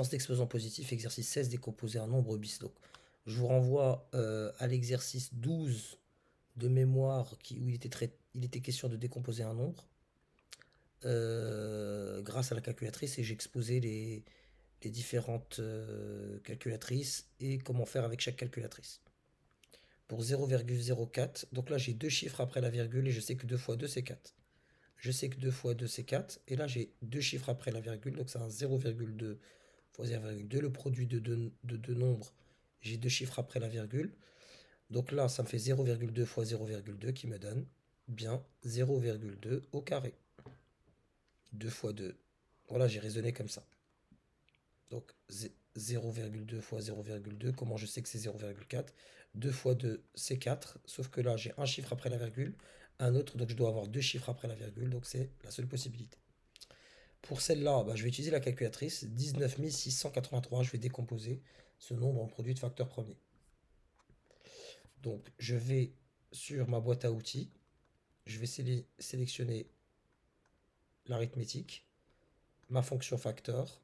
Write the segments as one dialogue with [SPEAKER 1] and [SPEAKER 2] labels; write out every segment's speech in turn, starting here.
[SPEAKER 1] d'exposant positif, exercice 16, décomposer un nombre bis. Donc, je vous renvoie à l'exercice 12 de mémoire où il était question de décomposer un nombre grâce à la calculatrice et j'ai exposé les différentes calculatrices et comment faire avec chaque calculatrice. Pour 0,04, donc là j'ai deux chiffres après la virgule et je sais que 2 fois 2 c'est 4. Je sais que 2 fois 2 c'est 4 et là j'ai deux chiffres après la virgule, donc c'est un 0,2 fois 0,2, le produit de deux nombres, j'ai deux chiffres après la virgule, donc là ça me fait 0,2 fois 0,2 qui me donne bien 0,2 au carré. 2 fois 2, voilà, j'ai raisonné comme ça. Donc 0,2 fois 0,2, comment je sais que c'est 0,4? 2 fois 2, c'est 4, sauf que là j'ai un chiffre après la virgule, un autre, donc je dois avoir deux chiffres après la virgule, donc c'est la seule possibilité. Pour celle-là, je vais utiliser la calculatrice, 19 683, je vais décomposer ce nombre en produit de facteurs premiers. Donc je vais sur ma boîte à outils, je vais sélectionner l'arithmétique, ma fonction facteur,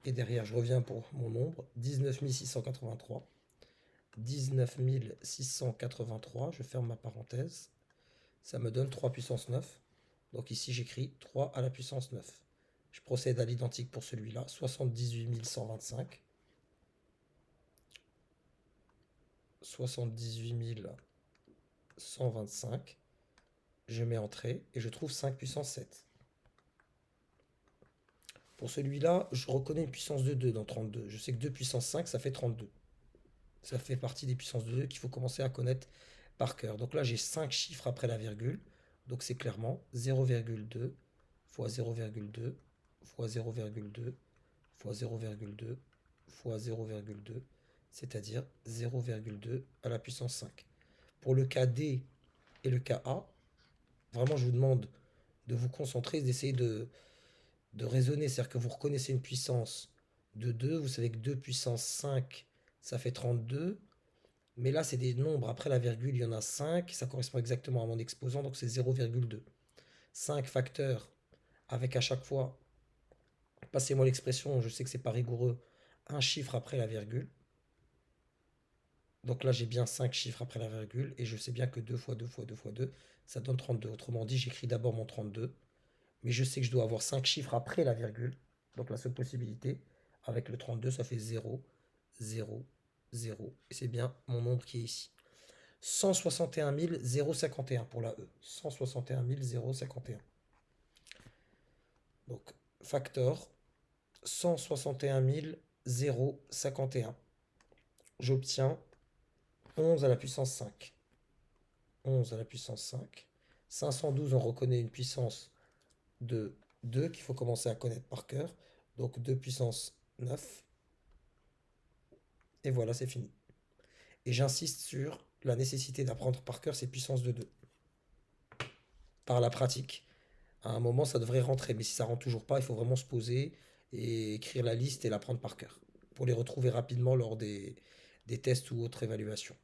[SPEAKER 1] et derrière je reviens pour mon nombre, 19 683. 19 683, je ferme ma parenthèse, ça me donne 3 puissance 9. Donc ici j'écris 3 à la puissance 9. Je procède à l'identique pour celui-là, 78 125. 78 125. Je mets entrée et je trouve 5 puissance 7. Pour celui-là, je reconnais une puissance de 2 dans 32. Je sais que 2 puissance 5, ça fait 32. Ça fait partie des puissances de 2 qu'il faut commencer à connaître par cœur. Donc là, j'ai 5 chiffres après la virgule. Donc c'est clairement 0,2 fois 0,2 fois 0,2 fois 0,2 fois 0,2, c'est-à-dire 0,2 à la puissance 5. Pour le cas D et le cas A, vraiment je vous demande de vous concentrer, d'essayer de raisonner. C'est-à-dire que vous reconnaissez une puissance de 2, vous savez que 2 puissance 5, ça fait 32. Mais là, c'est des nombres. Après la virgule, il y en a 5. Ça correspond exactement à mon exposant, donc c'est 0,2. 5 facteurs avec à chaque fois, passez-moi l'expression, je sais que c'est pas rigoureux, un chiffre après la virgule. Donc là, j'ai bien 5 chiffres après la virgule et je sais bien que 2 fois 2 fois 2 fois 2, ça donne 32. Autrement dit, j'écris d'abord mon 32, mais je sais que je dois avoir 5 chiffres après la virgule. Donc la seule possibilité, avec le 32, ça fait 0, 0, 0. Et c'est bien mon nombre qui est ici. 161 051 pour la E. 161 051. Donc, facteur 161 051. J'obtiens 11 à la puissance 5. 11 à la puissance 5. 512, on reconnaît une puissance de 2 qu'il faut commencer à connaître par cœur. Donc 2 puissance 9. Et voilà, c'est fini. Et j'insiste sur la nécessité d'apprendre par cœur ces puissances de 2. Par la pratique. À un moment, ça devrait rentrer. Mais si ça rentre toujours pas, il faut vraiment se poser et écrire la liste et l'apprendre par cœur. Pour les retrouver rapidement lors des tests ou autres évaluations.